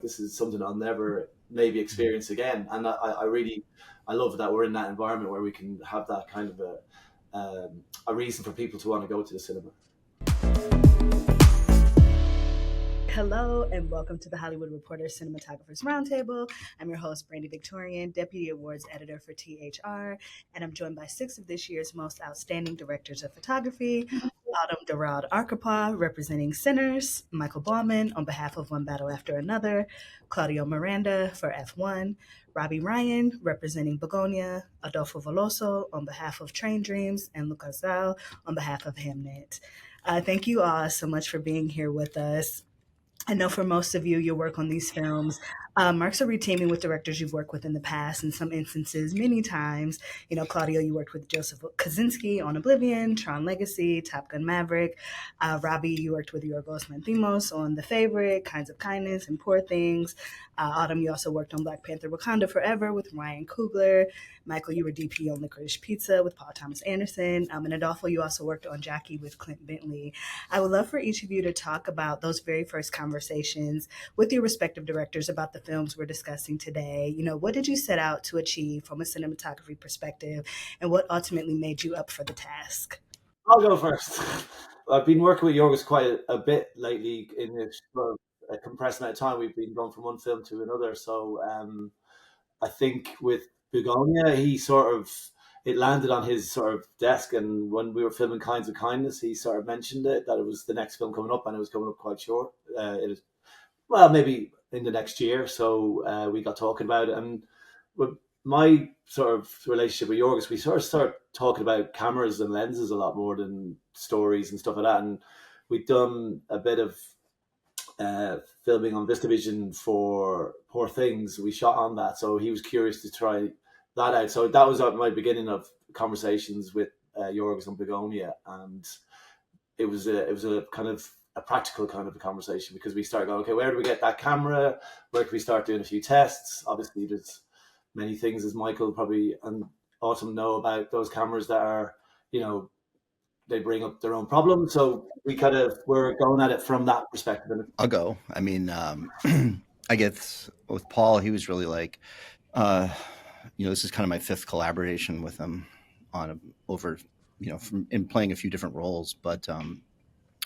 this is something I'll never maybe experience again. And I love that we're in that environment where we can have that kind of a reason for people to want to go to the cinema. Hello and welcome to the Hollywood Reporter Cinematographers Roundtable. I'm your host, Brandy Victorian, Deputy Awards Editor for THR, and I'm joined by 6 of this year's most outstanding directors of photography. Durald Arkapaw, representing Sinners, Michael Bauman on behalf of One Battle After Another, Claudio Miranda for F1, Robbie Ryan, representing Bugonia, Adolpho Veloso on behalf of Train Dreams, and Lukasz on behalf of Hamnet. Thank you all so much for being here with us. I know for most of you, your work on these films marks a reteaming with directors you've worked with in the past, in some instances, many times. You know, Claudio, you worked with Joseph Kosinski on Oblivion, Tron Legacy, Top Gun Maverick. Robbie, you worked with Yorgos Lanthimos on The Favorite, Kinds of Kindness, and Poor Things. Autumn, you also worked on Black Panther Wakanda Forever with Ryan Coogler. Michael, you were DP on Licorice Pizza with Paul Thomas Anderson. And Adolfo, you also worked on Jackie with Clint Bentley. I would love for each of you to talk about those very first conversations with your respective directors about the films we're discussing today. You know, what did you set out to achieve from a cinematography perspective, and what ultimately made you up for the task? I'll go first. I've been working with Yorgos quite a bit lately in a compressed amount of time. We've been going from one film to another. So I think with Bugonia, it landed on his sort of desk, and when we were filming Kinds of Kindness, he sort of mentioned that it was the next film coming up, and it was coming up quite short. Maybe in the next year. So we got talking about it, and with my sort of relationship with Yorgos, we sort of start talking about cameras and lenses a lot more than stories and stuff like that. And we'd done a bit of filming on VistaVision for Poor Things. We shot on that, so he was curious to try that out. So that was my beginning of conversations with Yorgos on Bugonia, and it was a kind of a practical kind of a conversation, because we started going, okay, where do we get that camera? Where can we start doing a few tests? Obviously, there's many things, as Michael probably and Autumn know, about those cameras that are, they bring up their own problems. So we're going at it from that perspective. I'll go. I mean, I guess with Paul, he was really like, this is kind of my 5th collaboration with him in playing a few different roles. But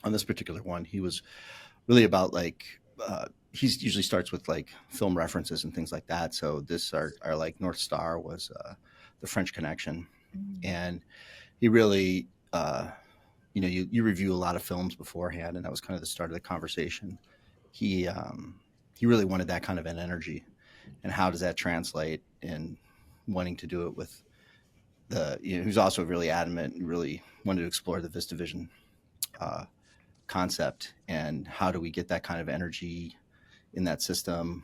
on this particular one, he was really about he usually starts with like film references and things like that. So our like North Star was The French Connection. And he really, you review a lot of films beforehand, and that was kind of the start of the conversation. He really wanted that kind of an energy, and how does that translate in wanting to do it with he was also really adamant and really wanted to explore the VistaVision concept, and how do we get that kind of energy in that system,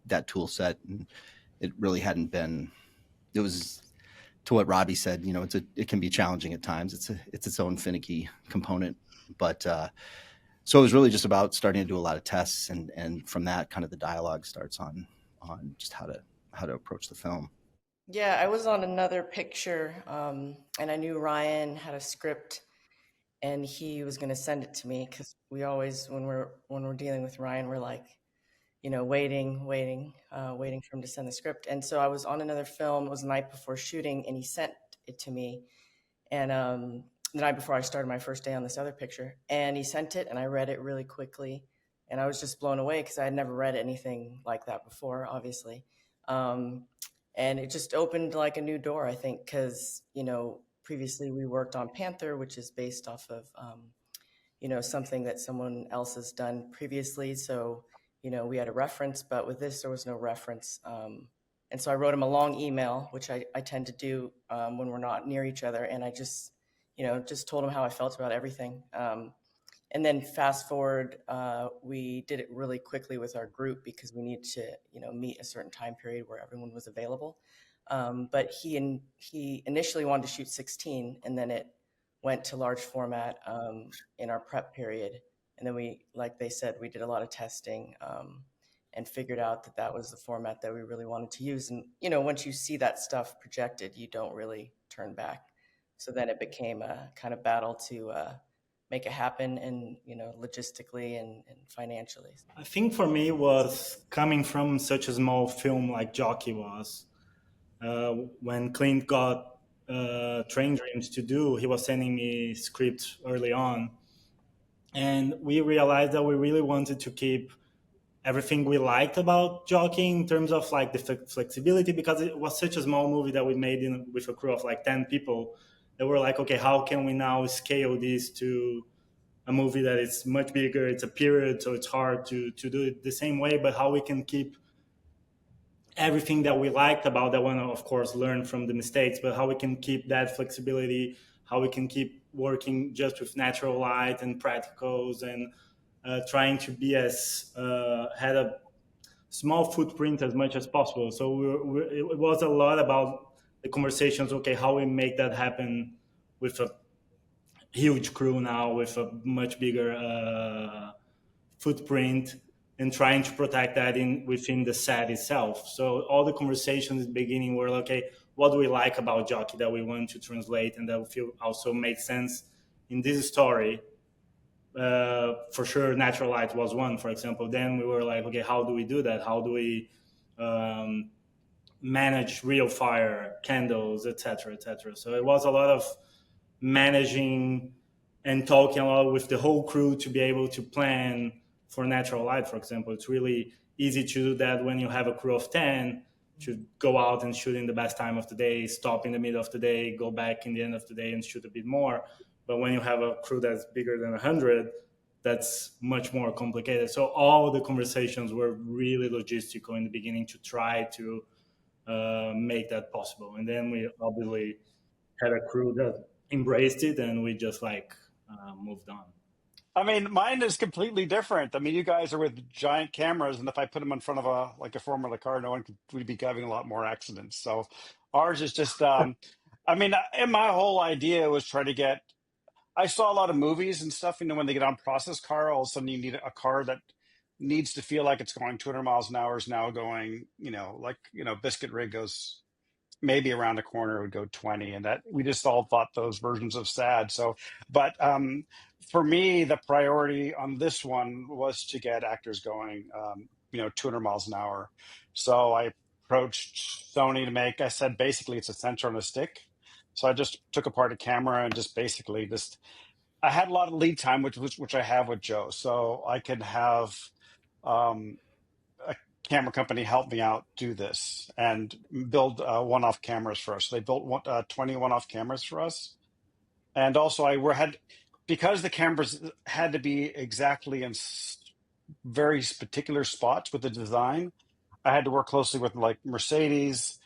that tool set. And it really hadn't been, it was, to what Robbie said, it can be challenging at times. It's its own finicky component, but so it was really just about starting to do a lot of tests, and from that kind of the dialogue starts on just how to approach the film. Yeah, I was on another picture, and I knew Ryan had a script, and he was going to send it to me, because we always, when we're dealing with Ryan, we're like, waiting for him to send the script. And so I was on another film. It was the night before shooting, and he sent it to me. And the night before I started my first day on this other picture, and he sent it, and I read it really quickly, and I was just blown away, because I had never read anything like that before, obviously. And it just opened like a new door, I think, because, previously we worked on Panther, which is based off of, something that someone else has done previously. So, we had a reference, but with this, there was no reference. And so I wrote him a long email, which I tend to do when we're not near each other. And I just told him how I felt about everything. And then fast forward, we did it really quickly with our group, because we needed to, meet a certain time period where everyone was available. But he initially wanted to shoot 16, and then it went to large format in our prep period. And then we, like they said, we did a lot of testing and figured out that was the format that we really wanted to use. And, once you see that stuff projected, you don't really turn back. So then it became a kind of battle to make it happen, and logistically and financially. I think for me was coming from such a small film like Jockey was. When Clint got Train Dreams to do, he was sending me scripts early on, and we realized that we really wanted to keep everything we liked about jockeying in terms of like the flexibility, because it was such a small movie that we made with a crew of like 10 people, that we're like, okay, how can we now scale this to a movie that is much bigger? It's a period, so it's hard to do it the same way, but how we can keep everything that we liked about that one, of course, learn from the mistakes, but how we can keep that flexibility, how we can keep working just with natural light and practicals, and trying to be as had a small footprint as much as possible. So it was a lot about the conversations. Okay, how we make that happen with a huge crew now, with a much bigger footprint, and trying to protect that within the set itself. So all the conversations at the beginning were, okay, what do we like about Jockey that we want to translate and that we feel also makes sense in this story? For sure, natural light was one, for example. Then we were like, okay, how do we do that? How do we manage real fire, candles, etc., etc.? So it was a lot of managing and talking a lot with the whole crew to be able to plan for natural light, for example. It's really easy to do that when you have a crew of 10, to go out and shoot in the best time of the day, stop in the middle of the day, go back in the end of the day and shoot a bit more. But when you have a crew that's bigger than 100, that's much more complicated. So all the conversations were really logistical in the beginning to try to make that possible. And then we obviously had a crew that embraced it, and we just moved on. I mean, mine is completely different. I mean, you guys are with giant cameras, and if I put them in front of a Formula car, no one would be having a lot more accidents. So ours is just, I mean, and my whole idea was try to get. I saw a lot of movies and stuff. When they get on process car, all of a sudden you need a car that needs to feel like it's going 200 miles an hour is now going, Biscuit Rig goes maybe around a corner it would go 20, and that we just all thought those versions of sad. So, but for me, the priority on this one was to get actors going, 200 miles an hour. So I approached Sony to make. I said basically it's a sensor on a stick. So I just took apart a camera and just basically I had a lot of lead time, which I have with Joe, so I can have a camera company help me out do this and build one-off cameras for us. So they built 20 one-off cameras for us, and also because the cameras had to be exactly in very particular spots with the design. I had to work closely with Mercedes,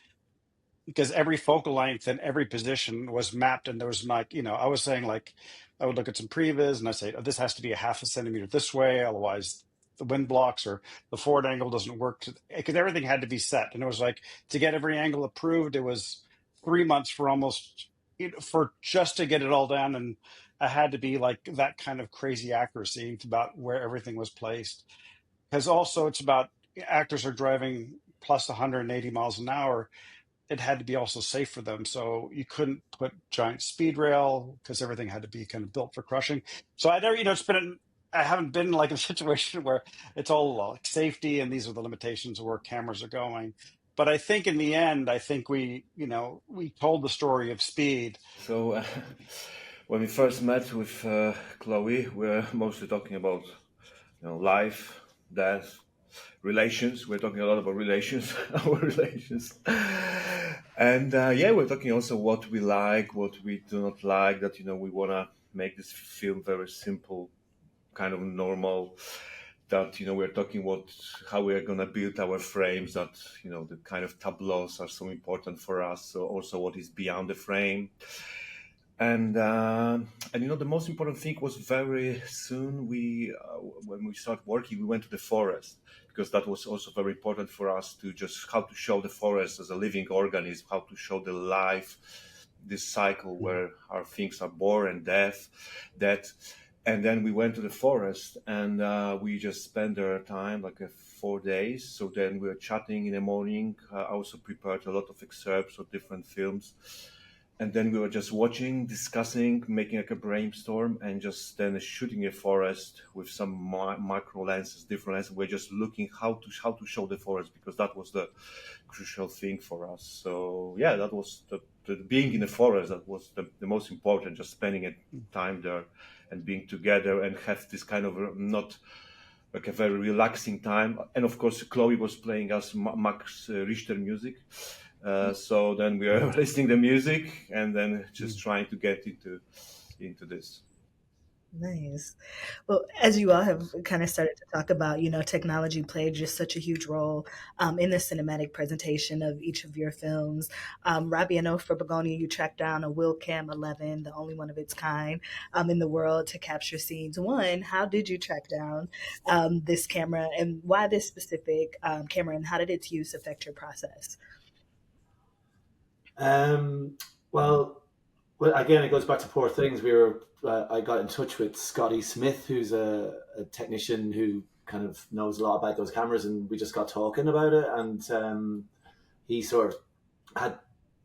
because every focal length and every position was mapped, and there was I was saying I would look at some previs and I say, oh, this has to be a half a centimeter this way, otherwise the wind blocks or the forward angle doesn't work, because everything had to be set. And it was to get every angle approved, it was 3 months for just to get it all done. And I had to be that kind of crazy accuracy about where everything was placed, because also it's about actors are driving plus 180 miles an hour. It had to be also safe for them. So you couldn't put giant speed rail because everything had to be kind of built for crushing. So I never, I haven't been in a situation where it's all safety and these are the limitations of where cameras are going. But I think in the end, we told the story of speed. So when we first met with Chloe, we were mostly talking about, life, death, relations. We're talking a lot about relations, our relations. And we're talking also what we like, what we do not like, that, we want to make this film very simple, kind of normal, that, we're talking how we are going to build our frames, that, the kind of tableaus are so important for us. So also what is beyond the frame. And the most important thing was very soon when we started working, we went to the forest, because that was also very important for us to just how to show the forest as a living organism, how to show the life, this cycle where our things are born and death. And then we went to the forest, and we just spent our time 4 days. So then we were chatting in the morning. I also prepared a lot of excerpts of different films. and then we were just watching, discussing, making like a brainstorm, and just then shooting a forest with some micro lenses, different lenses. We're just looking how to show the forest, because that was the crucial thing for us. So yeah, that was the being in the forest. That was the most important. Just spending a time there and being together and have this kind of not like a very relaxing time. And of course, Chloe was playing us Max Richter music. So then we are listening to music and then just trying to get into this. Nice. Well, as you all have kind of started to talk about, technology played just such a huge role in the cinematic presentation of each of your films. Robbie, I know for Bugonia, you tracked down a Wilcam 11, the only one of its kind in the world to capture scenes. One, how did you track down this camera, and why this specific camera, and how did its use affect your process? Well, again, it goes back to Poor Things. I got in touch with Scotty Smith, who's a technician who kind of knows a lot about those cameras, and we just got talking about it. And he sort of had.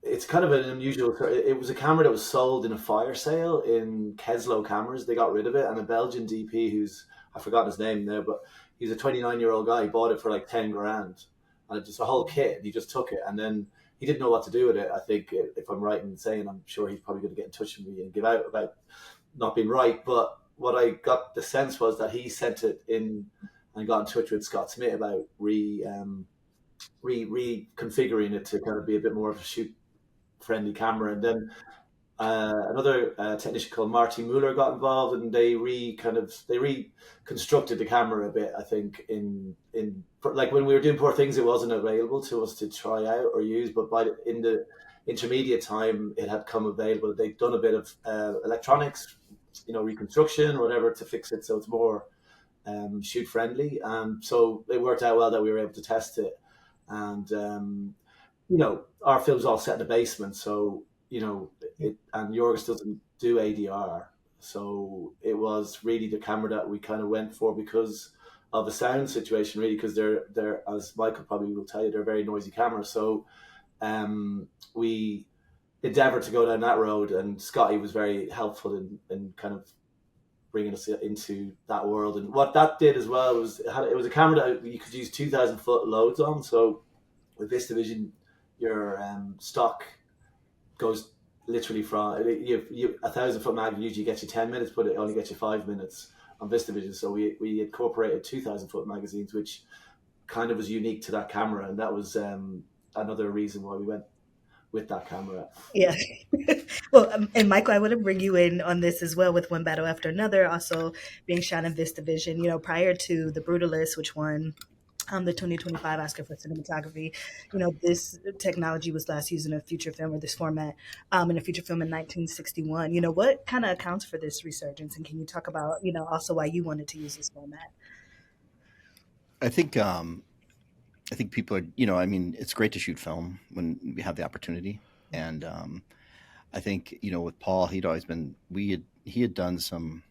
It's kind of an unusual. It was a camera that was sold in a fire sale in Keslow Cameras. They got rid of it, and a Belgian DP who's I've forgotten his name there, but he's a 29-year-old guy. He bought it for like 10 grand, and it's just a whole kit. And he just took it, and then he didn't know what to do with it. I think, if I'm right in saying, I'm sure he's probably going to get in touch with me and give out about not being right. But what I got the sense was that he sent it in and got in touch with Scott Smith about reconfiguring it to kind of be a bit more of a shoot friendly camera. And then another technician called Marty Mueller got involved, and they reconstructed the camera a bit. I think in like when we were doing Poor Things, it wasn't available to us to try out or use, but in the intermediate time, it had come available. They'd done a bit of electronics, reconstruction, whatever, to fix it so it's more shoot friendly. And so it worked out well that we were able to test it. And our film's all set in the basement, so and Yorgos doesn't do ADR, so it was really the camera that we kind of went for because of a sound situation, really, because they're, as Michael probably will tell you, they're very noisy cameras. So we endeavored to go down that road, and Scotty was very helpful in kind of bringing us into that world. And what that did as well was it was a camera that you could use 2,000 foot loads on. So with VistaVision, your stock goes literally from you 1,000 foot mag usually gets you 10 minutes, but it only gets you 5 minutes on VistaVision. So we incorporated 2,000 foot magazines, which kind of was unique to that camera, and that was another reason why we went with that camera. Yeah. Well, and Michael, I want to bring you in on this as well, with One Battle After Another also being shot in VistaVision. Prior to The Brutalist, which won the 2025 Oscar for cinematography, this technology was last used in a feature film, or this format in a feature film in 1961. What kind of accounts for this resurgence, and can you talk about also why you wanted to use this format? I think people are, it's great to shoot film when we have the opportunity. And I think, with Paul, he had done some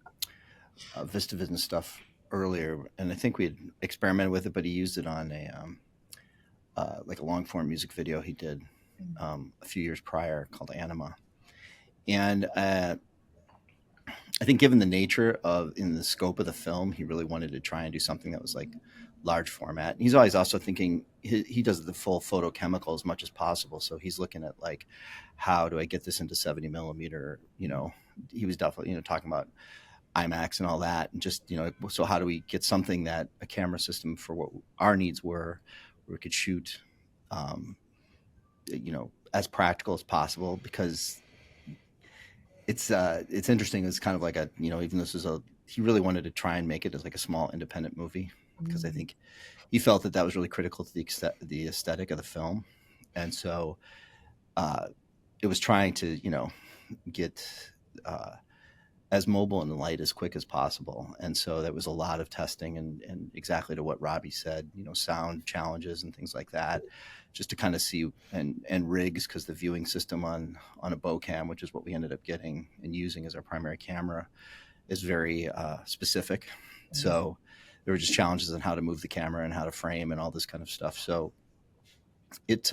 VistaVision stuff earlier, and I think we had experimented with it, but he used it on a long form music video he did a few years prior called Anima. And I think, given the nature in the scope of the film, he really wanted to try and do something that was like large format. And he's always also thinking he does the full photochemical as much as possible. So he's looking at like, how do I get this into 70 millimeter? He was definitely, talking about IMAX and all that. And just, so how do we get something that a camera system for what our needs were, where we could shoot, as practical as possible, because it's interesting. It's kind of like even this is he really wanted to try and make it as like a small independent movie, because I think he felt that was really critical to the aesthetic of the film. And so it was trying to, get as mobile and light as quick as possible. And so there was a lot of testing and exactly to what Robbie said, sound challenges and things like that, just to kind of see, and rigs, because the viewing system on a Bocam, which is what we ended up getting and using as our primary camera, is very specific. Mm-hmm. So there were just challenges on how to move the camera and how to frame and all this kind of stuff. So it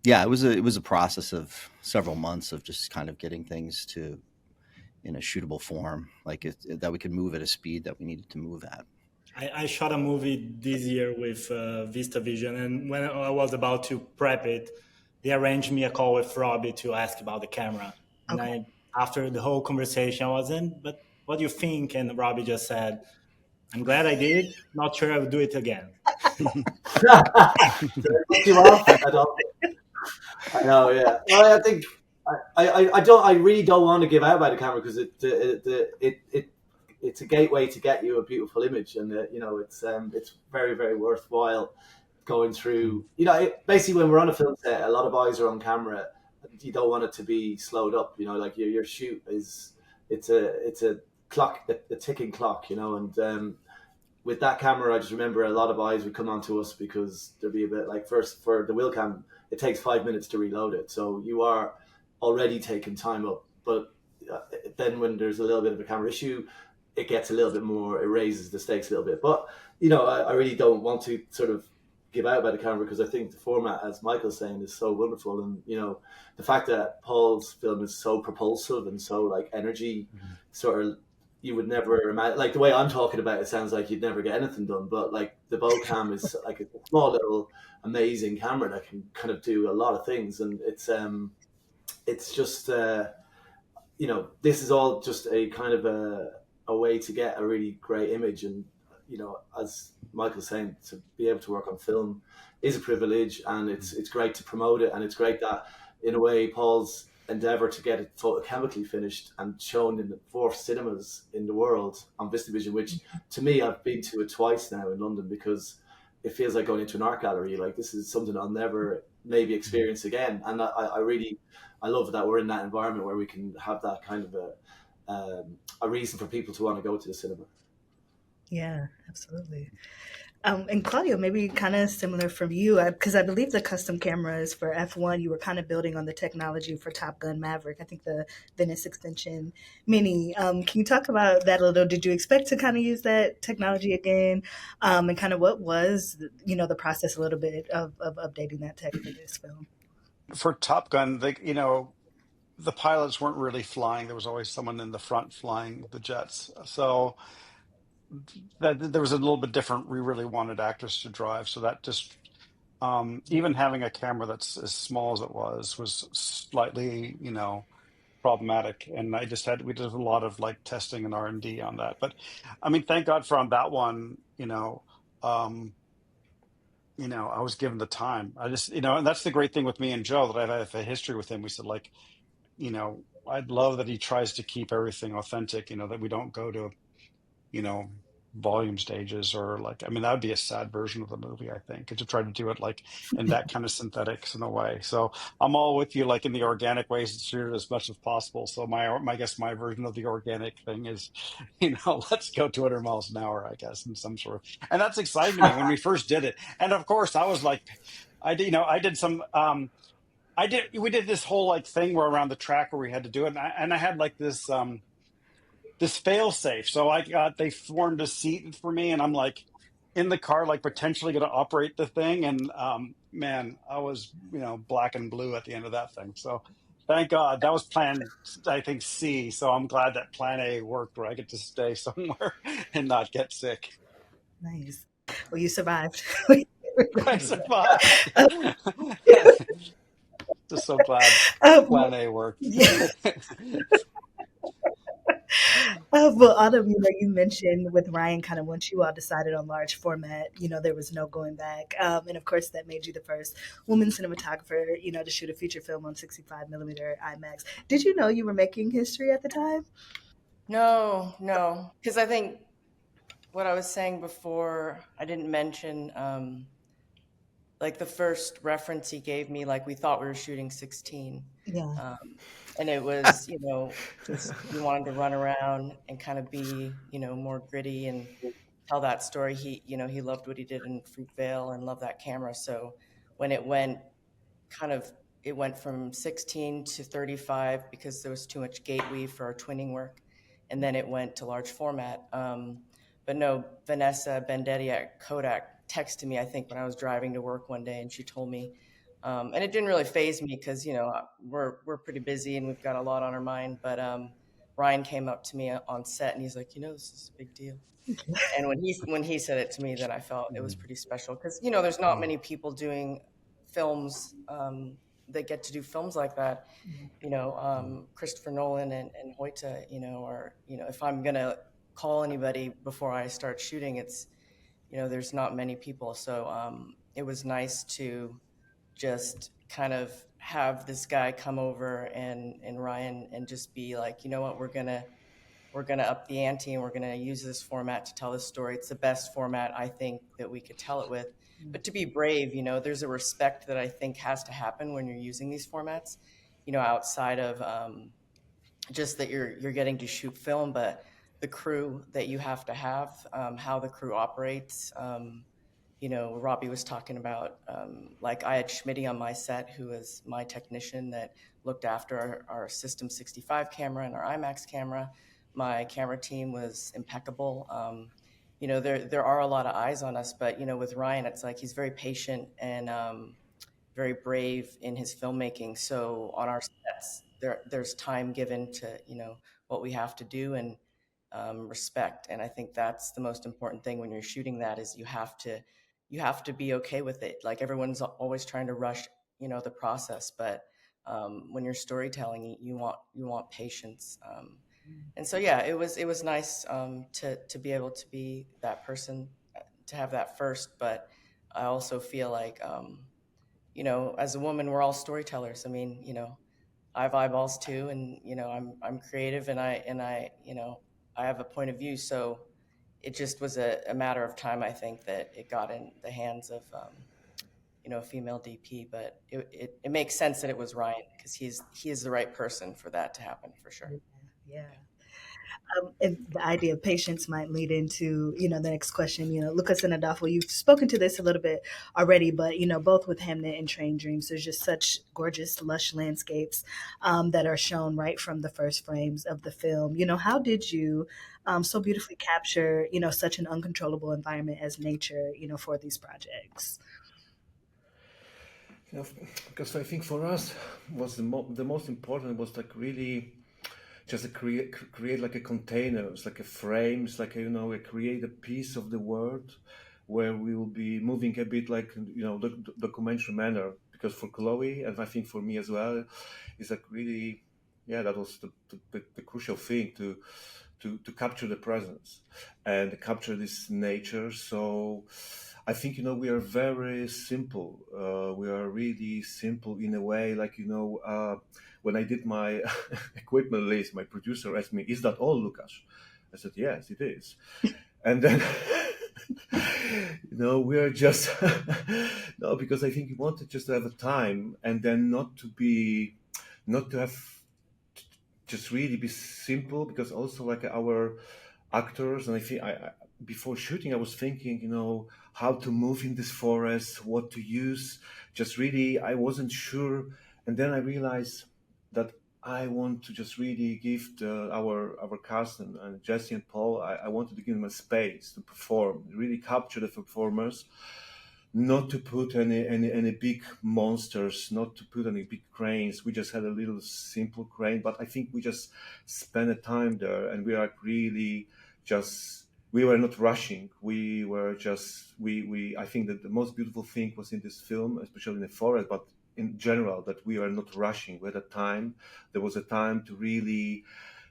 Yeah, it was a process of several months of just kind of getting things to in a shootable form, like that we could move at a speed that we needed to move at. I shot a movie this year with VistaVision, and when I was about to prep it, they arranged me a call with Robbie to ask about the camera. And Okay. after the whole conversation, I was in, but what do you think? And Robbie just said, I'm glad I did. Not sure I would do it again. Did I put you off? I know, yeah. Well, I think I really don't want to give out about the camera because it's a gateway to get you a beautiful image, and it's very, very worthwhile going through. Basically, when we're on a film set, a lot of eyes are on camera. You don't want it to be slowed up. Like your shoot it's a clock, a ticking clock. And with that camera, I just remember a lot of eyes would come onto us because there'd be a bit like, first for the wheel cam, it takes 5 minutes to reload it, so you are already taking time up. But then when there's a little bit of a camera issue, it gets a little bit more, it raises the stakes a little bit. But I really don't want to sort of give out about the camera because I think the format, as Michael's saying, is so wonderful. And the fact that Paul's film is so propulsive and so like energy, sort of, you would never imagine, like the way I'm talking about it sounds like you'd never get anything done, but like the Bocam is like a small little amazing camera that can kind of do a lot of things. And it's just this is all just a kind of a way to get a really great image. And as Michael's saying, to be able to work on film is a privilege, and it's great to promote it. And it's great that in a way Paul's endeavor to get it photochemically finished and shown in the 4 cinemas in the world on VistaVision, which to me, I've been to it twice now in London, because it feels like going into an art gallery. Like, this is something I'll never maybe experience again. And I love that we're in that environment where we can have that kind of a reason for people to want to go to the cinema. Yeah, absolutely. And Claudio, maybe kind of similar from you, because I believe the custom cameras for F1, you were kind of building on the technology for Top Gun Maverick. I think the Venice Extension Mini. Can you talk about that a little? Did you expect to kind of use that technology again? And kind of what was, the process a little bit of updating that tech for this film? For Top Gun, the pilots weren't really flying. There was always someone in the front flying the jets. So that there was a little bit different. We really wanted actors to drive. So that just, even having a camera that's as small as it was slightly, problematic. And we did a lot of like testing and R&D on that. But I mean, thank God for on that one, I was given the time. I just, and that's the great thing with me and Joe, that I have a history with him. We said, like, I'd love that he tries to keep everything authentic, that we don't go to, volume stages, or like, I mean, that would be a sad version of the movie, I think, and to try to do it like in that kind of synthetics in a way. So I'm all with you, like in the organic ways to shoot it as much as possible. So I guess my version of the organic thing is, let's go 200 miles an hour, I guess, in some sort of, and that's exciting to me when we first did it. And of course I was like, we did this whole like thing where around the track where we had to do it. And I had like this fail safe. So they formed a seat for me, and I'm like in the car, like potentially going to operate the thing. And man, I was, black and blue at the end of that thing. So thank God that was plan, I think, C. So I'm glad that plan A worked, where I get to stay somewhere and not get sick. Nice. Well, you survived. I survived. Just so glad plan A worked. Yeah. Well, Autumn, you mentioned with Ryan, kind of once you all decided on large format, there was no going back. And of course, that made you the first woman cinematographer, to shoot a feature film on 65 millimeter IMAX. Did you know you were making history at the time? No, because I think what I was saying before, I didn't mention, like the first reference he gave me, like we thought we were shooting 16. Yeah. And it was, just we wanted to run around and kind of be, more gritty and tell that story. He loved what he did in Fruitvale and loved that camera. So when it went from 16 to 35 because there was too much gate weave for our twinning work. And then it went to large format. But no, Vanessa Bendetti at Kodak texted me, I think, when I was driving to work one day, and she told me, And it didn't really faze me because, we're pretty busy and we've got a lot on our mind. But Ryan came up to me on set and he's like, this is a big deal. And when he said it to me, then I felt it was pretty special because, there's not many people doing films that get to do films like that. Christopher Nolan and Hoyte, or, if I'm going to call anybody before I start shooting, it's, there's not many people. So it was nice to just kind of have this guy come over and Ryan and just be like, you know what, we're gonna up the ante and we're gonna use this format to tell this story. It's the best format I think that we could tell it with. But to be brave, there's a respect that I think has to happen when you're using these formats, outside of just that you're getting to shoot film, but the crew that you have to have, how the crew operates. Robbie was talking about, like I had Schmitty on my set, who was my technician that looked after our System 65 camera and our IMAX camera. My camera team was impeccable. There are a lot of eyes on us, but, with Ryan, it's like he's very patient and very brave in his filmmaking. So on our sets, there's time given to, what we have to do and respect. And I think that's the most important thing when you're shooting that is you have to be okay with it. Like everyone's always trying to rush, the process, but when you're storytelling, you want patience. And so, yeah, it was nice to be able to be that person, to have that first. But I also feel like, as a woman, we're all storytellers. I mean, I have eyeballs too, and I'm creative, and I I have a point of view. So it just was a matter of time, I think, that it got in the hands of a female DP. But it makes sense that it was Ryan because he is the right person for that to happen for sure. Yeah. And the idea of patience might lead into, the next question. Lukasz and Adolpho, you've spoken to this a little bit already, but, both with Hamnet and Train Dreams, there's just such gorgeous, lush landscapes that are shown right from the first frames of the film. How did you so beautifully capture, such an uncontrollable environment as nature, for these projects? Because I think for us was the most important was like really just to create like a containers, like a frames, like create a piece of the world where we will be moving a bit like the documentary manner. Because for Chloe and I think for me as well, is like really, that was the crucial thing to capture the presence and capture this nature. So I think we are very simple. We are really simple in a way. Like when I did my equipment list, my producer asked me, "Is that all, Lukasz?" I said, "Yes, it is." And then we are just no, because I think we wanted just to have a time and then not to have just really be simple, because also like our actors, and I think before shooting I was thinking how to move in this forest, what to use, just really I wasn't sure. And then I realized that I want to just really give our cast and Jesse and Paul, I wanted to give them a space to perform, really capture the performers, not to put any big monsters, not to put any big cranes. We just had a little simple crane, but I think we just spent a time there, and we are really just, we were not rushing. We were just, I think that the most beautiful thing was in this film, especially in the forest, but in general, that we are not rushing. We had a time, there was a time to really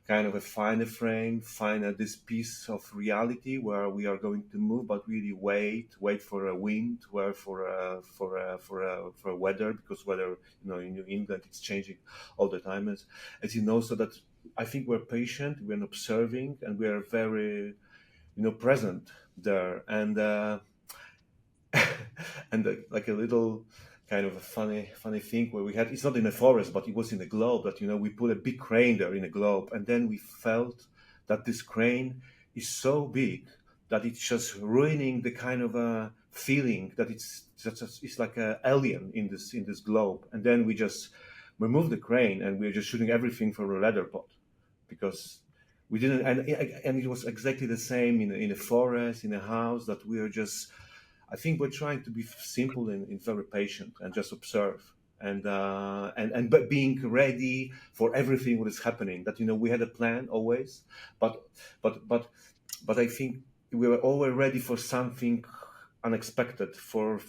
kind of find a frame, find this piece of reality where we are going to move, but really wait for a wind, wait for a weather, because weather, in New England, it's changing all the time, as you know. So that I think we're patient, we're observing, and we are very, present there, and like a little kind of a funny thing where we had, it's not in a forest, but it was in a globe, that we put a big crane there in a globe, and then we felt that this crane is so big that it's just ruining the kind of a feeling that it's like an alien in this globe. And then we just removed the crane and we're just shooting everything from a leather pot, because we didn't, and it was exactly the same in a forest, in a house, that we are just, I think we're trying to be simple and very patient and just observe and but being ready for everything what is happening. That we had a plan always, but but but but I think we were always ready for something unexpected, for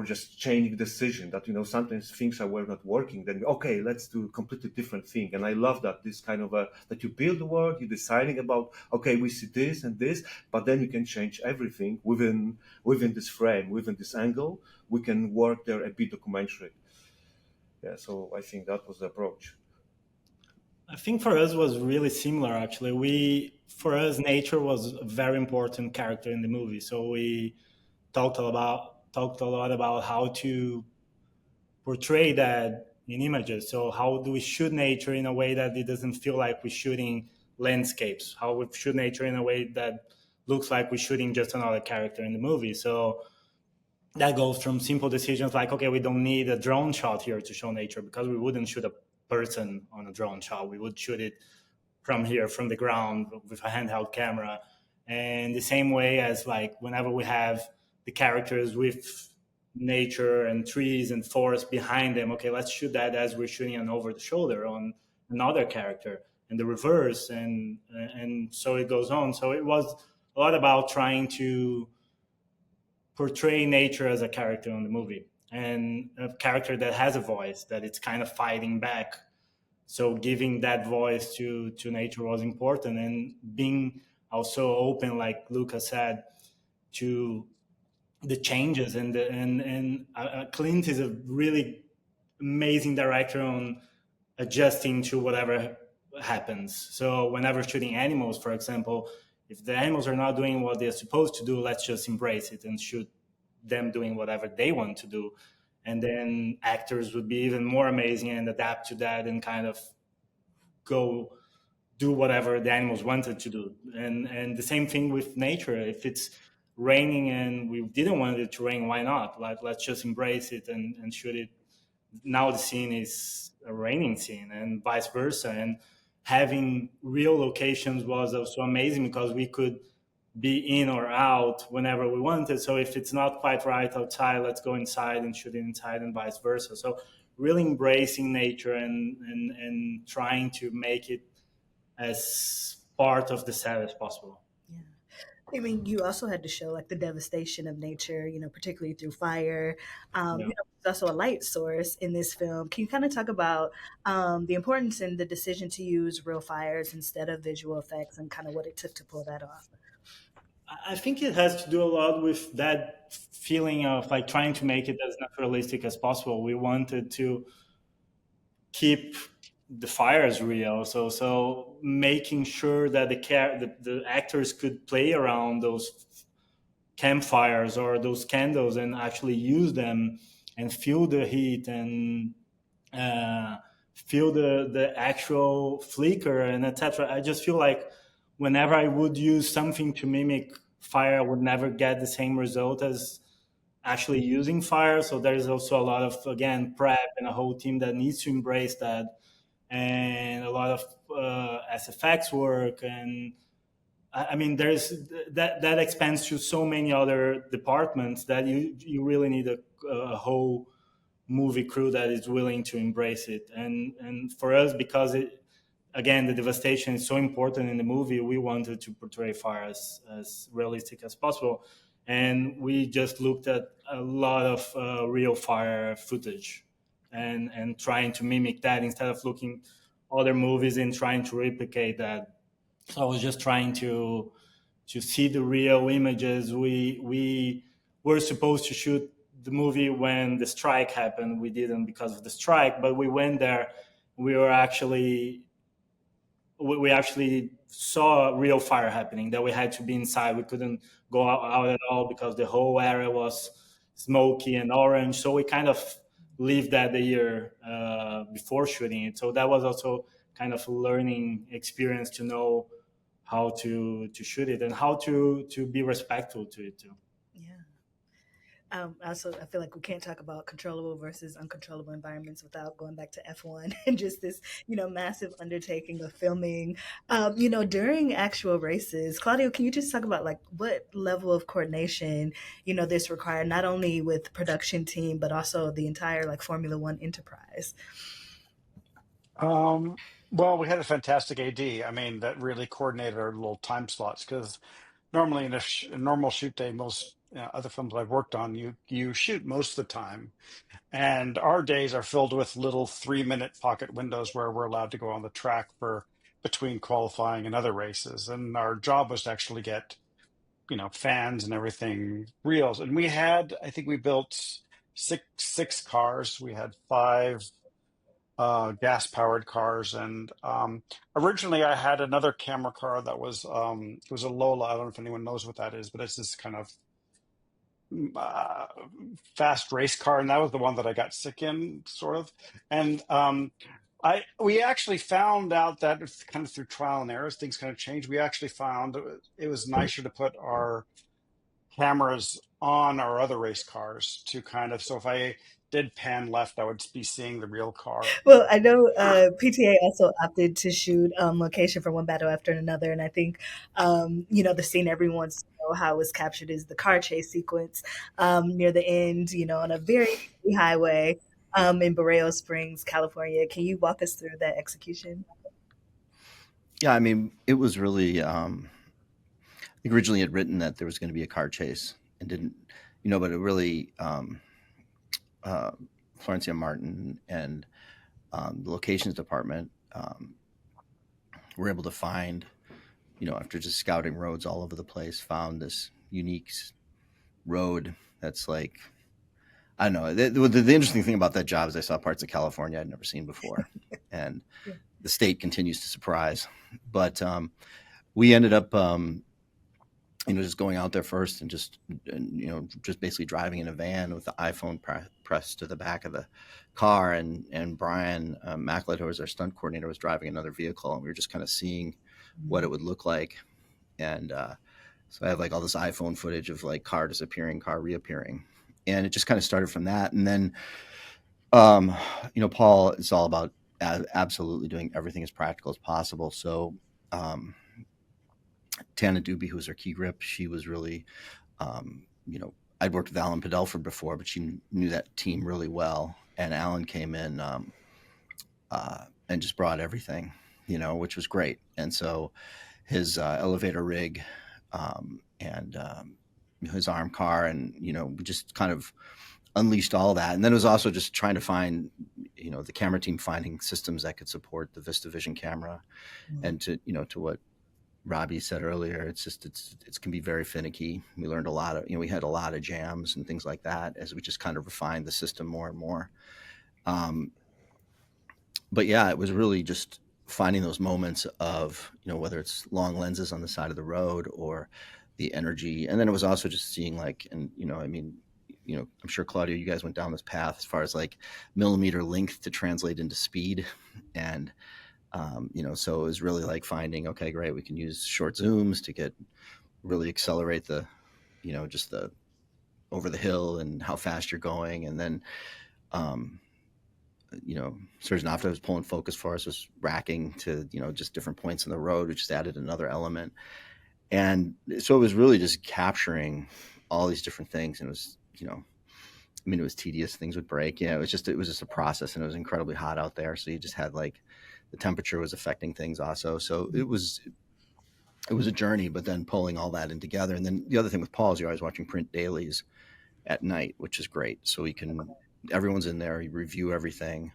just changing decision. That sometimes things were not working, then okay, let's do a completely different thing. And I love that this kind of that you build the world, you're deciding about, okay, we see this and this, but then you can change everything within this frame, within this angle. We can work there a bit documentary. Yeah, so I think that was the approach. I think for us was really similar actually. For us, nature was a very important character in the movie, so we talked a lot about how to portray that in images. So how do we shoot nature in a way that it doesn't feel like we're shooting landscapes? How we shoot nature in a way that looks like we're shooting just another character in the movie. So that goes from simple decisions like, okay, we don't need a drone shot here to show nature, because we wouldn't shoot a person on a drone shot. We would shoot it from here, from the ground, with a handheld camera. And the same way as like whenever we have the characters with nature and trees and forest behind them, okay, let's shoot that as we're shooting an over the shoulder on another character, and the reverse, and so it goes on. So it was a lot about trying to portray nature as a character in the movie, and a character that has a voice, that it's kind of fighting back. So giving that voice to nature was important, and being also open, like Lukasz said, to the changes. And Clint is a really amazing director on adjusting to whatever happens. So whenever shooting animals, for example, if the animals are not doing what they're supposed to do, let's just embrace it and shoot them doing whatever they want to do. And then actors would be even more amazing and adapt to that and kind of go do whatever the animals wanted to do. And the same thing with nature. If it's raining and we didn't want it to rain, why not? Let's just embrace it and shoot it. Now the scene is a raining scene, and vice versa. And having real locations was also amazing, because we could be in or out whenever we wanted. So if it's not quite right outside, let's go inside and shoot it inside, and vice versa. So really embracing nature and trying to make it as part of the set as possible. I mean, you also had to show like the devastation of nature, particularly through fire. There's also a light source in this film. Can you kind of talk about the importance and the decision to use real fires instead of visual effects, and kind of what it took to pull that off? I think it has to do a lot with that feeling of like trying to make it as naturalistic as possible. We wanted to keep the fires real, so making sure that the actors could play around those campfires or those candles and actually use them and feel the heat and feel the actual flicker and etc. I just feel like whenever I would use something to mimic fire, I would never get the same result as actually using fire. So there's also a lot of, again, prep and a whole team that needs to embrace that, and a lot of SFX work. And I mean, there's that expands to so many other departments that you really need a whole movie crew that is willing to embrace it. And for us, because again, the devastation is so important in the movie, we wanted to portray fire as realistic as possible. And we just looked at a lot of real fire footage and trying to mimic that instead of looking other movies and trying to replicate that. So I was just trying to see the real images. We were supposed to shoot the movie when the strike happened. We didn't because of the strike, but we went there. We actually saw real fire happening, that we had to be inside. We couldn't go out at all because the whole area was smoky and orange. So we kind of lived that the year before shooting it. So that was also kind of a learning experience to know how to shoot it and how to be respectful to it too. Yeah. Also, I feel like we can't talk about controllable versus uncontrollable environments without going back to F1 and just this, massive undertaking of filming, during actual races. Claudio, can you just talk about like what level of coordination, this required, not only with production team, but also the entire like Formula One enterprise? Um, well, we had a fantastic AD. I mean, that really coordinated our little time slots because normally in a normal shoot day, most other films I've worked on, you shoot most of the time, and our days are filled with little 3-minute pocket windows where we're allowed to go on the track for between qualifying and other races. And our job was to actually get fans and everything reels. And we had, I think we built six cars. We had five gas powered cars, and originally I had another camera car that was it was a Lola. I don't know if anyone knows what that is, but it's this kind of uh, fast race car, and that was the one that I got sick in, sort of. And we actually found out that it's kind of through trial and errors, things kind of changed. We actually found it was nicer to put our cameras on our other race cars to kind of, so if I did pan left, I would be seeing the real car. Well, I know PTA also opted to shoot location for one battle after another, and I think the scene everyone wants to know how it was captured is the car chase sequence near the end, on a very busy highway in Borrego Springs, California. Can you walk us through that execution? Yeah, I mean, it was really. I think originally had written that there was going to be a car chase and didn't, but it really uh, Florencia Martin and the locations department were able to find, after just scouting roads all over the place, found this unique road that's like, I don't know. The interesting thing about that job is I saw parts of California I'd never seen before, and Yeah. the state continues to surprise. But we ended up, just going out there first and just basically driving in a van with the iPhone pressed to the back of the car, and Brian Maclet, who was our stunt coordinator, was driving another vehicle, and we were just kind of seeing what it would look like. And so I have like all this iPhone footage of like car disappearing, car reappearing, and it just kind of started from that. And then Paul is all about absolutely doing everything as practical as possible. So Tana Doobie, who was our key grip, she was really, I'd worked with Alan Padelford before, but she knew that team really well. And Alan came in and just brought everything, which was great. And so his elevator rig and his arm car, and, we just kind of unleashed all that. And then it was also just trying to find, the camera team finding systems that could support the VistaVision camera. Mm-hmm. And to what Robbie said earlier, it can be very finicky. We learned a lot of, we had a lot of jams and things like that as we just kind of refined the system more and more. But yeah, it was really just finding those moments of, whether it's long lenses on the side of the road or the energy. And then it was also just seeing like, and, I'm sure Claudio, you guys went down this path as far as like millimeter length to translate into speed. And, so it was really like finding, okay, great, we can use short zooms to really accelerate the, just the over the hill and how fast you're going. And then, Serge Nafta was pulling focus for us, was racking to, just different points in the road, which just added another element. And so it was really just capturing all these different things. And it was, it was tedious. Things would break. It was just a process, and it was incredibly hot out there. So you just had like, the temperature was affecting things also. So it was a journey, but then pulling all that in together. And then the other thing with Paul is you're always watching print dailies at night, which is great. So everyone's in there, you review everything.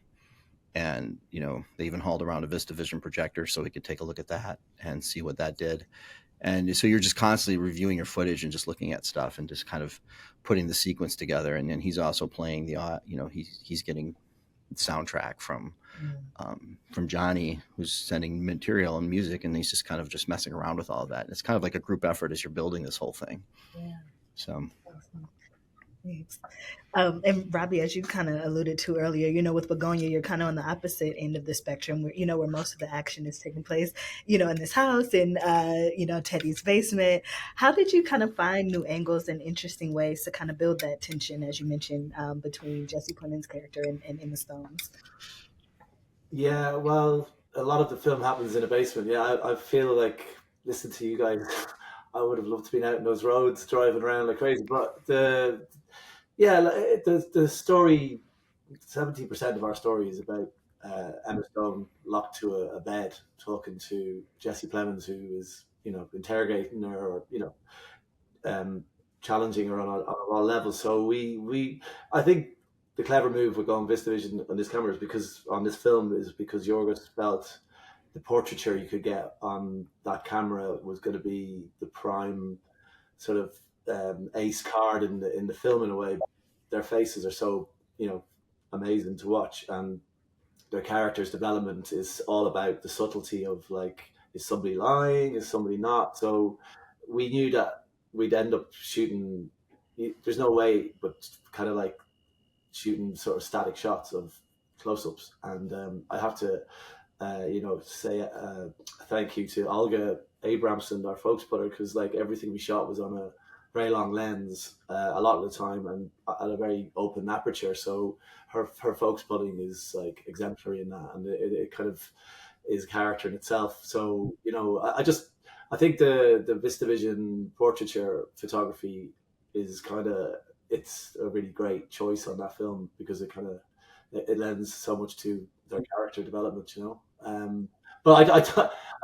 And, they even hauled around a VistaVision projector so we could take a look at that and see what that did. And so you're just constantly reviewing your footage and just looking at stuff and just kind of putting the sequence together. And then he's also playing he's getting soundtrack from Johnny, who's sending material and music, and he's just kind of just messing around with all of that. And it's kind of like a group effort as you're building this whole thing. Yeah. So. Awesome. Thanks. And Robbie, as you kind of alluded to earlier, with Bugonia, you're kind of on the opposite end of the spectrum, where most of the action is taking place, in this house in, Teddy's basement. How did you kind of find new angles and interesting ways to kind of build that tension, as you mentioned, between Jesse Plemons' character and Emma Stone's? Yeah, well, a lot of the film happens in a basement. Yeah, I feel like, listen to you guys, I would have loved to be out in those roads driving around like crazy. But the story, 70% of our story is about Emma Stone locked to a bed talking to Jesse Plemons, who is, interrogating her, or, um, challenging her on all levels. So I think the clever move with going VistaVision on this camera is because on this film is because Yorgos felt the portraiture you could get on that camera was going to be the prime sort of ace card in the film in a way. Their faces are so amazing to watch, and their characters' development is all about the subtlety of, like, is somebody lying, is somebody not. So we knew that we'd end up shooting. There's no way but kind of like shooting sort of static shots of close-ups, and I have to say thank you to Olga Abramson, our folks putter, because like everything we shot was on a very long lens a lot of the time, and at a very open aperture. So her folks putting is like exemplary in that, and it kind of is a character in itself. So I think the VistaVision portraiture photography is it's a really great choice on that film, because it lends so much to their character development. But I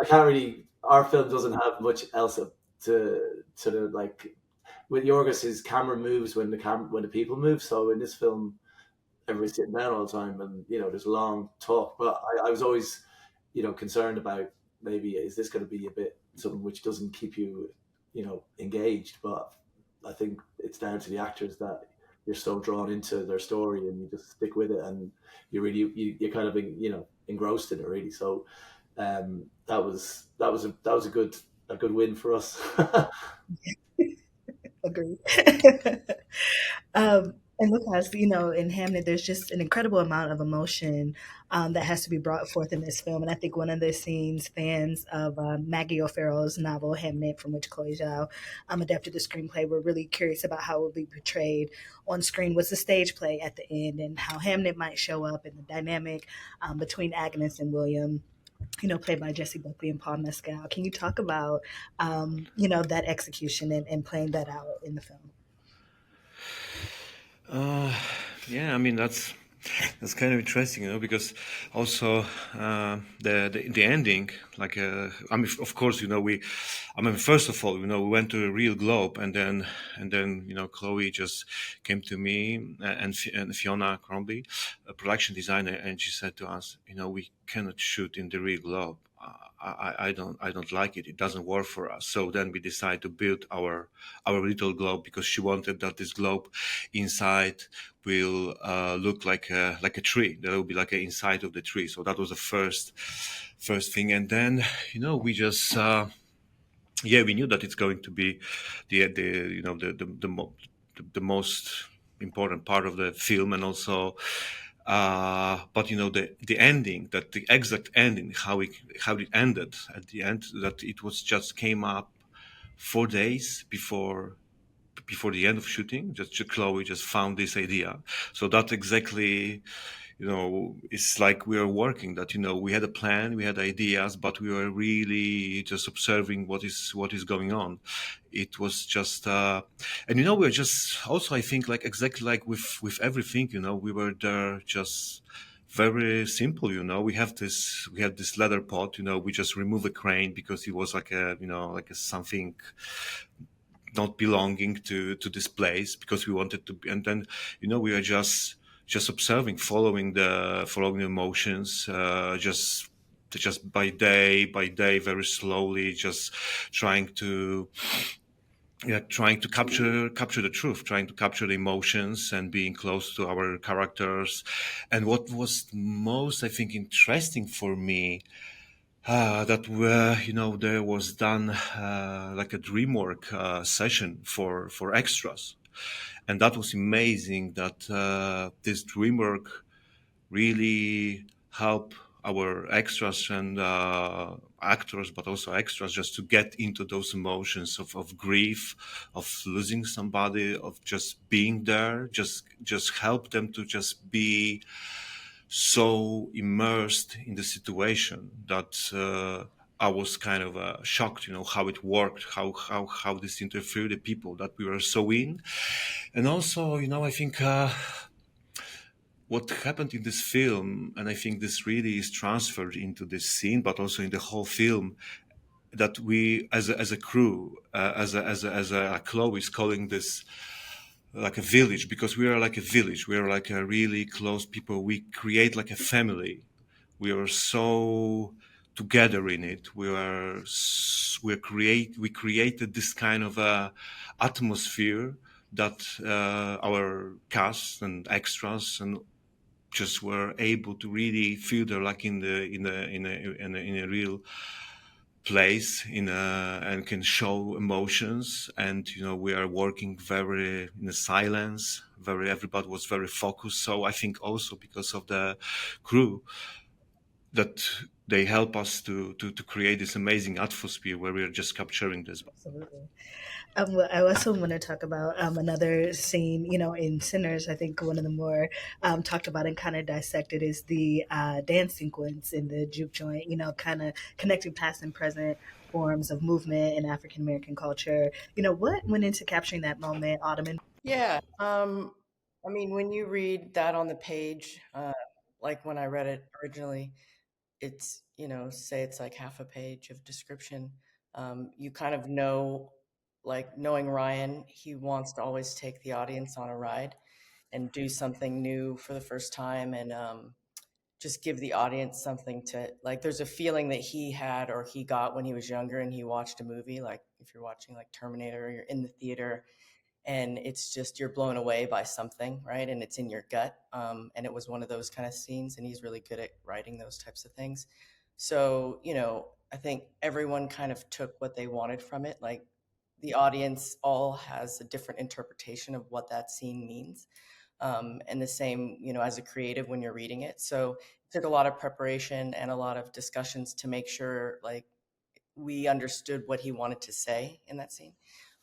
can't really. Our film doesn't have much else to sort of like. With Yorgos, his camera moves when the people move. So in this film, everybody's sitting down all the time, and there's a long talk. But I was always concerned about, maybe is this going to be a bit something which doesn't keep you engaged. But I think it's down to the actors that you're so drawn into their story, and you just stick with it, and you're kind of engrossed in it, really. So that was a good win for us. Agreed. And Lukasz, in Hamnet, there's just an incredible amount of emotion that has to be brought forth in this film. And I think one of the scenes fans of Maggie O'Farrell's novel Hamnet, from which Chloe Zhao adapted the screenplay, were really curious about how it would be portrayed on screen, was the stage play at the end, and how Hamnet might show up, in the dynamic between Agnes and William, played by Jesse Buckley and Paul Mescal. Can you talk about, that execution and playing that out in the film? Yeah, I mean that's kind of interesting, because also the ending, like I mean, of course, first of all, we went to a real globe, and then Chloe just came to me and Fiona Crombie, a production designer, and she said to us, we cannot shoot in the real globe. I don't like it. It doesn't work for us. So then we decided to build our little globe, because she wanted that this globe inside will look like a tree. There will be like an inside of the tree. So that was the first thing. And then we just we knew that it's going to be the most important part of the film, and also. But the ending, that the exact ending, how it ended at the end, that it was just came up 4 days before the end of shooting. Just Chloe just found this idea, so that exactly it's like we were working that we had a plan, we had ideas, but we were really just observing what is going on. It was just and we're just also, I think, like exactly like with everything, we were there just very simple. We had this leather pot, we just remove a crane because it was like a something not belonging to this place, because we wanted to, and then we are just observing, following the emotions, just by day, very slowly, just trying to capture the truth, trying to capture the emotions, and being close to our characters. And what was most, I think, interesting for me, that there was done like a DreamWork session for extras. And that was amazing that this dream work really helped our extras and actors, but also extras, just to get into those emotions of grief, of losing somebody, of just being there, just help them to just be so immersed in the situation that I was kind of shocked, how it worked, how this interfered the people that we were so in. And also, I think what happened in this film, and I think this really is transferred into this scene, but also in the whole film, that we, as a crew, Chloe is calling this like a village, because we are like a village. We are like a really close people. We create like a family. We are so together in it. We created this kind of atmosphere that our cast and extras and just were able to really feel they're like in a real place and can show emotions. And we are working very in a silence, everybody was very focused. So I think also because of the crew, that they help us to create this amazing atmosphere where we are just capturing this. Absolutely. Well, I also want to talk about another scene, in Sinners. I think one of the more talked about and kind of dissected is the dance sequence in the juke joint, kind of connecting past and present forms of movement in African American culture. What went into capturing that moment, Autumn? Yeah. I mean, when you read that on the page, like when I read it originally, it's, say it's like half a page of description. You kind of know, like knowing Ryan, he wants to always take the audience on a ride and do something new for the first time, and just give the audience something to, like, there's a feeling that he had or he got when he was younger and he watched a movie, like if you're watching like Terminator, you're in the theater and it's just you're blown away by something, right? And it's in your gut. And it was one of those kind of scenes, and he's really good at writing those types of things. So, I think everyone kind of took what they wanted from it. Like the audience all has a different interpretation of what that scene means. And the same, as a creative when you're reading it. So it took a lot of preparation and a lot of discussions to make sure like we understood what he wanted to say in that scene.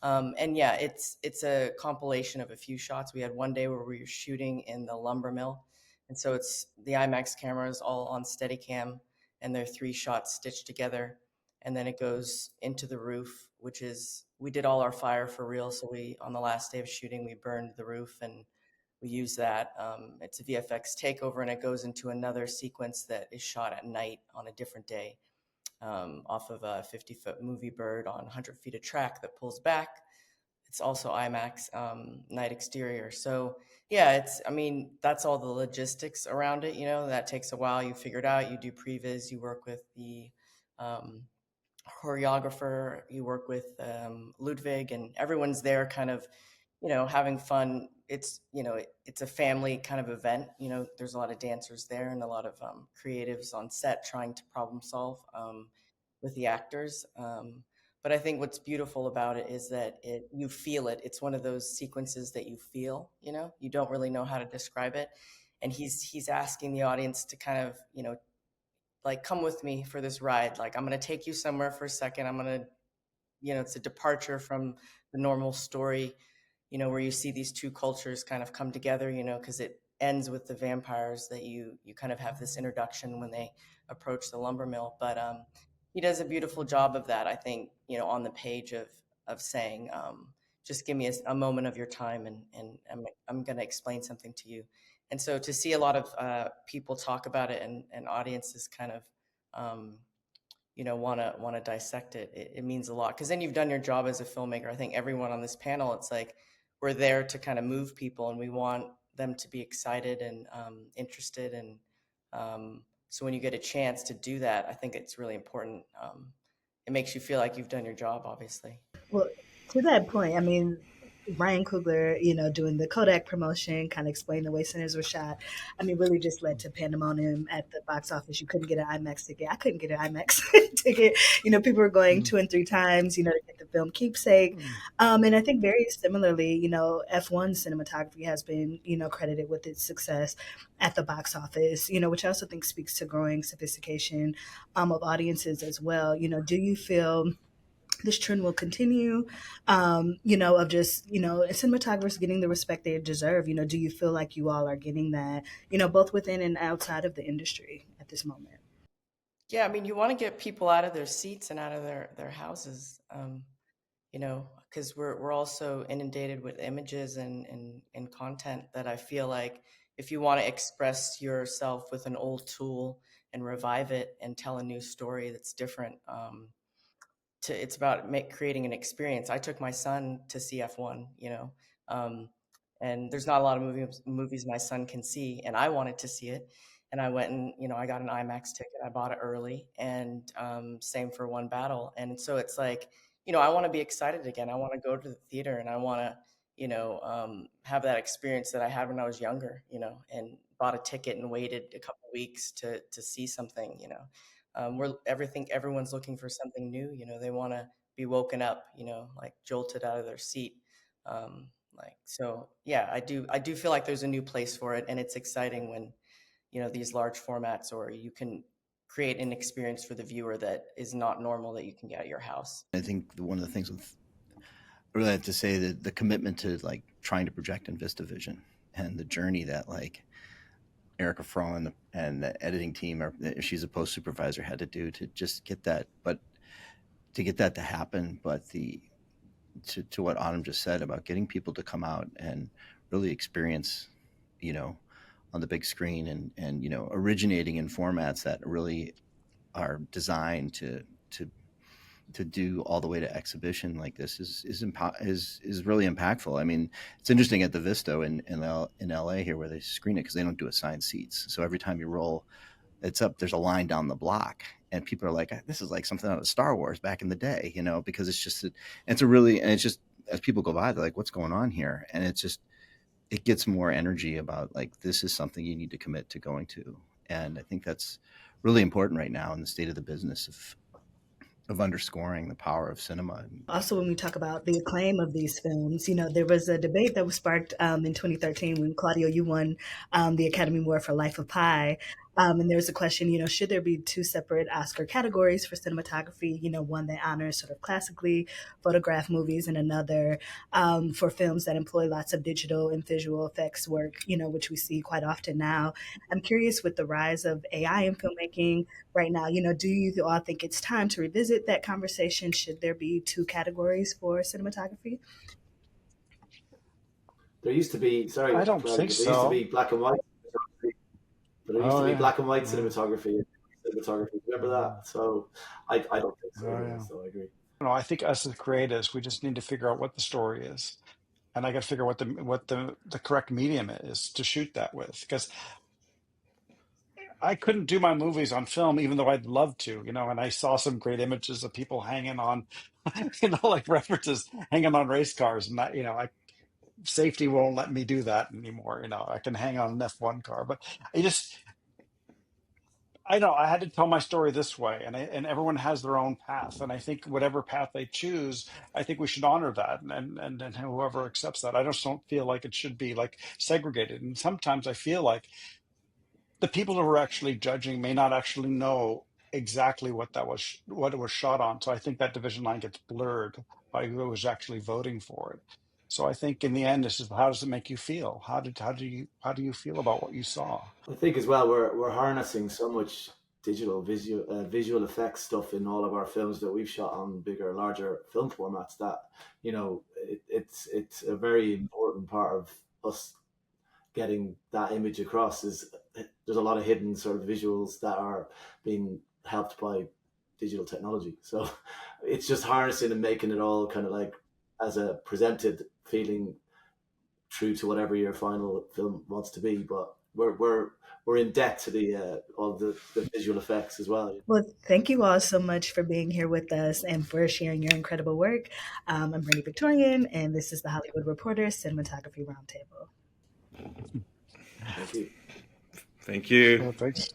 And yeah, it's a compilation of a few shots. We had one day where we were shooting in the lumber mill, and so it's the IMAX cameras all on Steadicam, and they're 3 shots stitched together, and then it goes into the roof, which is we did all our fire for real. So we on the last day of shooting we burned the roof and we use that. It's a VFX takeover, and it goes into another sequence that is shot at night on a different day. Off of a 50-foot movie bird on 100 feet of track that pulls back. It's also IMAX night exterior. So yeah, that's all the logistics around it. That takes a while. You figure it out. You do previs. You work with the choreographer. You work with Ludwig, and everyone's there, kind of, having fun. It's it's a family kind of event. There's a lot of dancers there and a lot of creatives on set trying to problem solve with the actors. But I think what's beautiful about it is that you feel it. It's one of those sequences that you feel. You don't really know how to describe it, and he's asking the audience to kind of like, come with me for this ride. Like, I'm going to take you somewhere for a second. I'm going to it's a departure from the normal story, where you see these two cultures kind of come together, because it ends with the vampires that you kind of have this introduction when they approach the lumber mill. But he does a beautiful job of that, I think, on the page of saying, just give me a moment of your time, and I'm going to explain something to you. And so to see a lot of people talk about it and audiences kind of want to dissect it, it means a lot, because then you've done your job as a filmmaker. I think everyone on this panel, it's like we're there to kind of move people, and we want them to be excited and interested. And so when you get a chance to do that, I think it's really important. It makes you feel like you've done your job, obviously. Well, to that point, I mean, Ryan Coogler, doing the Kodak promotion, kind of explained the way Sinners were shot. I mean, really just led to pandemonium at the box office. You couldn't get an IMAX ticket. I couldn't get an IMAX ticket. People were going 2 and 3 times, to get the film keepsake. And I think very similarly, F1 cinematography has been, credited with its success at the box office, which I also think speaks to growing sophistication of audiences as well. Do you feel this trend will continue, of just, cinematographers getting the respect they deserve? Do you feel like you all are getting that, both within and outside of the industry at this moment? Yeah, I mean, you want to get people out of their seats and out of their houses, because we're also inundated with images and content that I feel like if you want to express yourself with an old tool and revive it and tell a new story that's different, it's about creating an experience. I took my son to see F1, and there's not a lot of movies my son can see, and I wanted to see it. And I went and, I got an IMAX ticket. I bought it early, and same for One Battle. And so it's like, I want to be excited again. I want to go to the theater, and I want to, have that experience that I had when I was younger, and bought a ticket and waited a couple of weeks to see something, everyone's looking for something new. They want to be woken up, like jolted out of their seat. So yeah, I do feel like there's a new place for it, and it's exciting when, these large formats, or you can create an experience for the viewer that is not normal that you can get at your house. I think one of the things I really have to say that the commitment to like trying to project in VistaVision and the journey that like Erica Frohn and the editing team, or she's a post supervisor, had to do to just get that, but to get that to happen. But to what Autumn just said about getting people to come out and really experience, on the big screen, and originating in formats that really are designed to do all the way to exhibition like this is really impactful. I mean, it's interesting at the Visto in LA here where they screen it, because they don't do assigned seats. So every time you roll, it's up, there's a line down the block, and people are like, this is like something out of Star Wars back in the day, because it's just, it's just, as people go by, they're like, what's going on here? And it's just, it gets more energy about like, this is something you need to commit to going to. And I think that's really important right now in the state of the business of underscoring the power of cinema. Also, when we talk about the acclaim of these films, there was a debate that was sparked in 2013 when, Claudio, you won the Academy Award for Life of Pi. And there was a question, should there be two separate Oscar categories for cinematography? One that honors sort of classically photographed movies, and another for films that employ lots of digital and visual effects work, which we see quite often now. I'm curious, with the rise of AI in filmmaking right now, do you all think it's time to revisit that conversation? Should there be two categories for cinematography? There used to be, sorry, I don't think there used to so. be black and white. But there used to be yeah. black and white Yeah. cinematography. Remember that? So I don't think so. Oh, yeah. So I agree. I think us as creatives, we just need to figure out what the story is, and I got to figure out what the correct medium is to shoot that with, because I couldn't do my movies on film, even though I'd love to, and I saw some great images of people hanging on, like references hanging on race cars, and that, safety won't let me do that anymore. I can hang on an F1 car, but I know I had to tell my story this way, and everyone has their own path, and I think whatever path they choose, I think we should honor that, and whoever accepts that. I just don't feel like it should be like segregated, and sometimes I feel like the people who are actually judging may not actually know exactly what it was shot on. So I think that division line gets blurred by who was actually voting for it. So I think in the end, this is, how does it make you feel? How do you feel about what you saw? I think as well we're harnessing so much digital visual effects stuff in all of our films that we've shot on bigger, larger film formats that it's a very important part of us getting that image across. Is there's a lot of hidden sort of visuals that are being helped by digital technology. So it's just harnessing and making it all kind of like as a presented feeling true to whatever your final film wants to be. But we're in debt to the all the visual effects as well. Well, thank you all so much for being here with us and for sharing your incredible work. I'm Brandy Victorian, and this is the Hollywood Reporter Cinematography Roundtable. Thank you. Thank you. Well, thanks.